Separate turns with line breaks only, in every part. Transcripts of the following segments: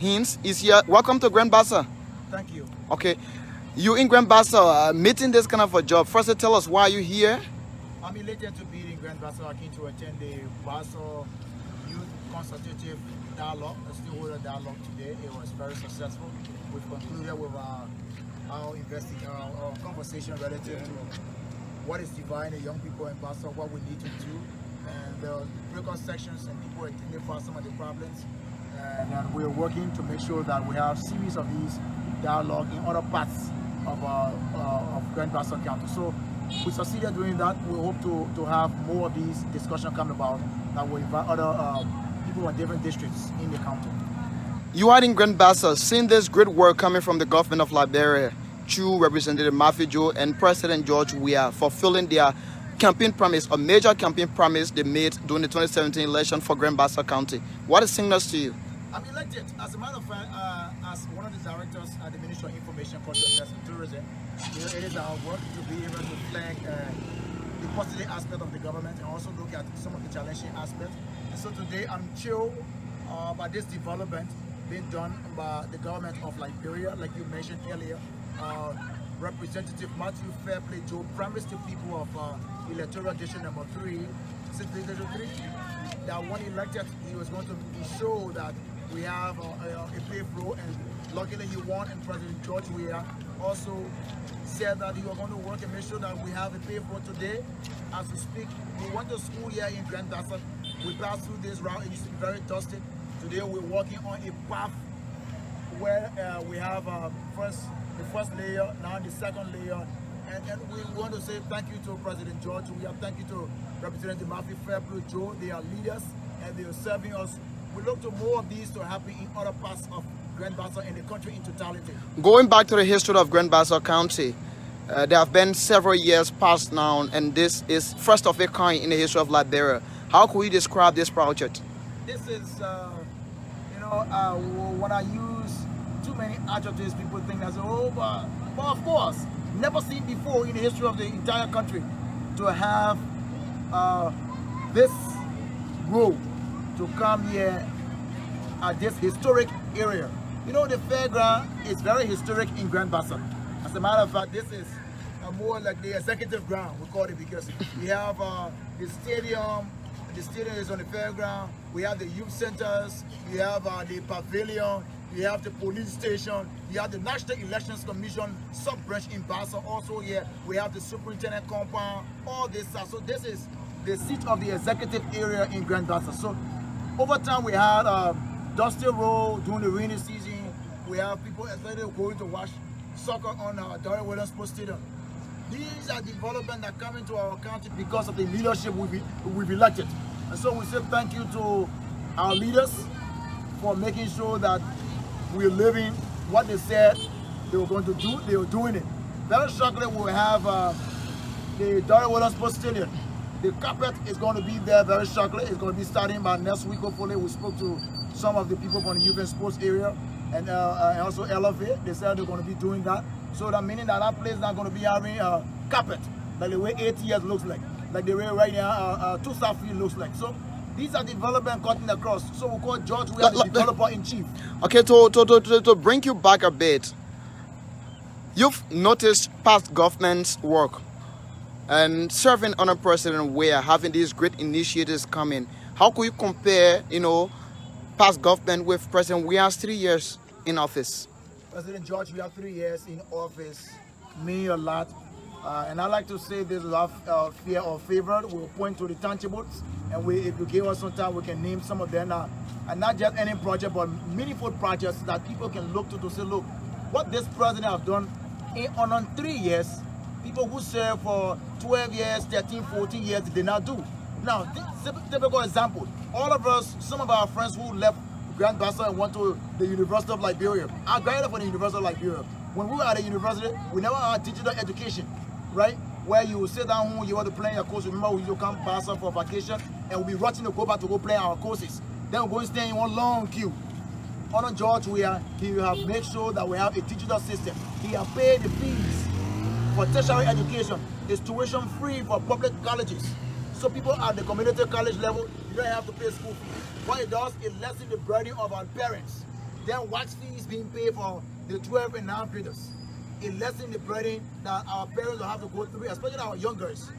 Hints is here. Welcome to Grand Bassa.
Thank you.
Okay, you in Grand Bassa meeting this kind of a job. First, tell us why you here.
I'm elated to be in Grand Bassa. I came to attend the Bassa Youth Consultative Dialogue, a stakeholder dialogue today. It was very successful. We've concluded with our conversation relative to what is dividing the young people in Bassa, what we need to do, and the breakout sections and people identify some of the problems. And we're working to make sure that we have series of these dialogue in other parts of Grand Bassa County. So we succeeded doing that. We hope to have more of these discussions come about that will invite other people in different districts in the county.
You are in Grand Bassa, seeing this great work coming from the government of Liberia through Representative Manneh Weah and President H.E Weah fulfilling their campaign promise, a major campaign promise they made during the 2017 election for Grand Bassa County. What is signals to you?
I'm elected. As a matter of fact, as one of the directors at the Ministry of Information, Culture, and Tourism, it is our work to be able to flag the positive aspect of the government and also look at some of the challenging aspects. And so today I'm thrilled by this development being done by the government of Liberia, like you mentioned earlier. Representative Matthew Fairplay Joe promised the people of electoral district number 3, that when elected, he was going to show that we have a paved road, and luckily he won, and President H.E Weah also said that he was going to work and make sure that we have a paved road today. As we speak, we went to school here in Grand Bassa. We passed through this route, it used to be very dusty. Today we're working on a path where we have the first layer, now the second layer, and we want to say thank you to President H.E Weah, thank you to Representative Matthew Fairplay Joe. They are leaders and they are serving us. We look to more of these to happen in other parts of Grand Bassa and the country in totality.
Going back to the history of Grand Bassa County, there have been several years past now, and this is first of a kind in the history of Liberia. How could you describe this project?
This is, when I use too many adjectives, people think that's but of course, never seen before in the history of the entire country to have this road to come here at this historic area. You know, the fairground is very historic in Grand Bassa. As a matter of fact, this is more like the executive ground, we call it, because we have the stadium is on the fairground, we have the youth centers, we have the pavilion, we have the police station, we have the National Elections Commission sub-branch in Bassa also here, we have the superintendent compound, all this stuff. So this is the seat of the executive area in Grand Bassa. So over time we had Dusty Road during the rainy season. We have people especially going to watch soccer on Dr. Williams Sports Stadium. These are developments that come into our county because of the leadership we've elected. And so we say thank you to our leaders for making sure that we're living what they said they were going to do. They were doing it. Very shortly we'll have the Dr. Williams Sports Stadium. The carpet is going to be there very shortly. It's going to be starting by next week, hopefully. We spoke to some of the people from the youth and sports area and also LFA. They said they're going to be doing that. So that meaning that place is not going to be having carpet, like the way 80 years looks like the way right now 2 Southfield looks like. So these are development cutting across. So we call H.E Weah the developer-in-chief. Okay,
to bring you back a bit, you've noticed past government's work and serving under President Weah, having these great initiatives coming. How could you compare, past government with President Weah's 3 years in office?
President H.E Weah 3 years in office mean a lot. And I like to say this without fear or favor. We'll point to the tangibles, and if you give us some time, we can name some of them. And not just any project, but meaningful projects that people can look to say, look, what this president has done on 3 years, people who serve for 12 years, 13, 14 years, did not do. Now, typical example, all of us, some of our friends who left Grand Bassa and went to the University of Liberia. I graduated from the University of Liberia. When we were at the university, we never had digital education, right? Where you would sit down home, you want to plan your course. Remember, we used to come Bassa for vacation and we'll be rushing to go back to go plan our courses. Then we'll go and stand in one long queue. Under H.E Weah, he will have made sure that we have a digital system. He has paid the fees for tertiary education. It's tuition free for public colleges. So people at the community college level, you don't have to pay school fees. What it does, it lessens the burden of our parents. Then wax fees being paid for the 12 and 9 graders. It lessens the burden that our parents will have to go through, especially our young girls.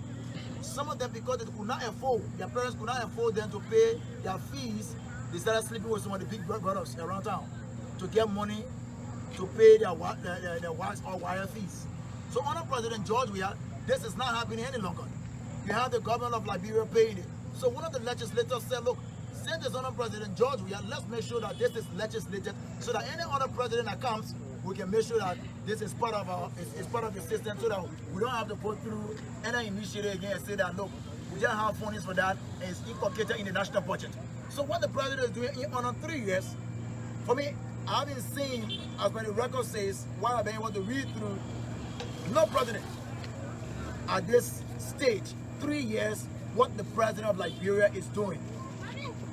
Some of them, because they could not afford, their parents could not afford them to pay their fees, they started sleeping with some of the big brothers around town to get money to pay their wax or wire fees. So under President George Weah, this is not happening any longer. You have the government of Liberia paying it. So one of the legislators said, look, since it's under President George Weah, let's make sure that this is legislated so that any other president that comes, we can make sure that this is part of part of the system, so that we don't have to go through any initiative again and say that, look, we just have funding for that and it's incorporated in the national budget. So what the president is doing on 3 years, for me, I've been seeing, as when the record says, while I've been able to read through, no president at this stage, 3 years, what the president of Liberia is doing.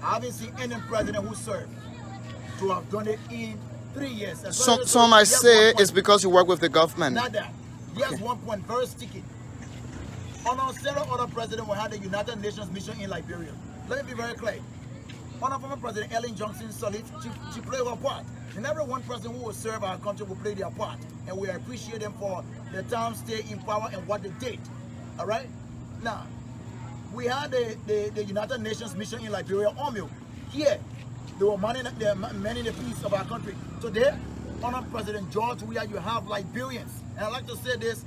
I haven't seen any president who served to have done it in 3 years.
Some might say it's because you work with the government.
Not that. Yes, okay. 1 point, very sticky. On several other presidents will have the United Nations mission in Liberia. Let me be very clear. On former President Ellen Johnson Sirleaf, she played her part. And every one person who will serve our country will play their part. And we appreciate them for their time stay in power and what they did. All right? Now, we had the United Nations mission in Liberia, OMIL. Here, they were manning the peace of our country. Today, under President George Weah, you have Liberians. And I like to say this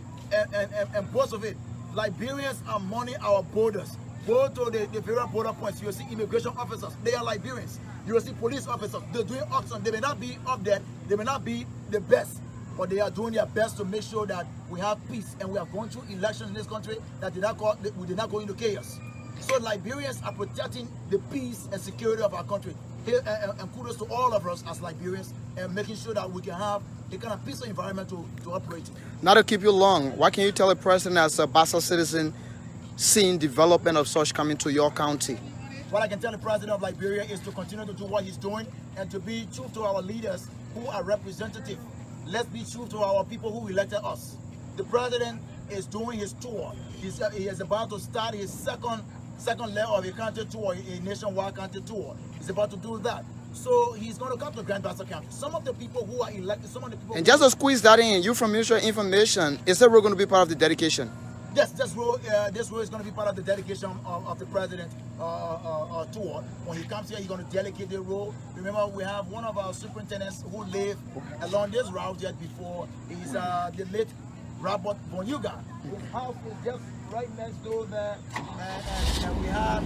and boast of it. Liberians are manning our borders. Go to the various border points, you will see immigration officers. They are Liberians. You will see police officers. They're doing auction. They may not be up there. They may not be the best. But they are doing their best to make sure that we have peace and we are going through elections in this country that we did not go into chaos. So Liberians are protecting the peace and security of our country. And kudos to all of us as Liberians and making sure that we can have a kind of peaceful environment to operate in.
Not to keep you long, what can you tell a president as a Bassa citizen seeing development of such coming to your county?
What I can tell the president of Liberia is to continue to do what he's doing and to be true to our leaders who are representative. Let's be true to our people who elected us. The president is doing his tour. He is about to start his second leg of a country tour, a nationwide country tour. He's about to do that. So he's going to come to Grand Bassa County. Some of the people who are elected, some of the people...
And just to squeeze that in, you from Ministry of Information, is that we're going to be part of the dedication?
Yes, this road is going to be part of the dedication of the president tour. When he comes here, he's going to dedicate the road. Remember, we have one of our superintendents who lived along this route yet before. He's the late Robert Bonyuga. His house is just right next door there, and we have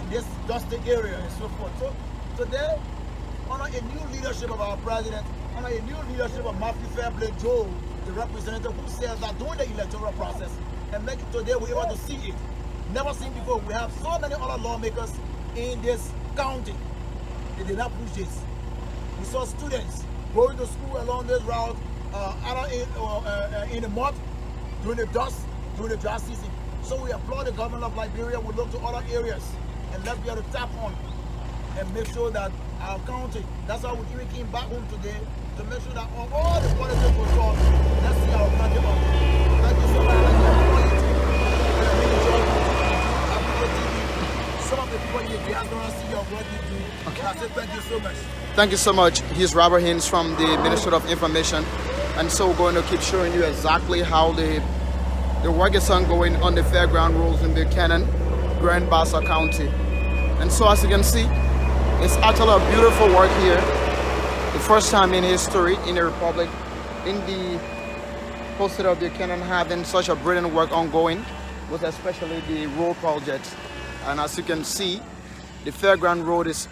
this dusty area and so forth. So today, under a new leadership of our president, under a new leadership of Matthew Fairplay Joe, the representative who says that during the electoral process, and make it today we're able to see it. Never seen before. We have so many other lawmakers in this county. They did not push this. We saw students going to school along this route, either in the mud, during the dust, during the dry season. So we applaud the government of Liberia. We look to other areas and let's be able to tap on and make sure that our county, that's why we even came back home today to make sure that all the politics will solve. Let's see our country up. Thank you so much. Some of the people in the diaspora see your work you do. Okay. I said thank you so much.
Thank you so much. He's Robert Haynes from the Ministry of Information. And so we're going to keep showing you exactly how the work is ongoing on the Fairground Road in Buchanan, Grand Bassa County. And so as you can see, it's actually a beautiful work here. The first time in history in the Republic, in the whole city of Buchanan having such a brilliant work ongoing, with especially the road projects. And as you can see, the Fairground Road is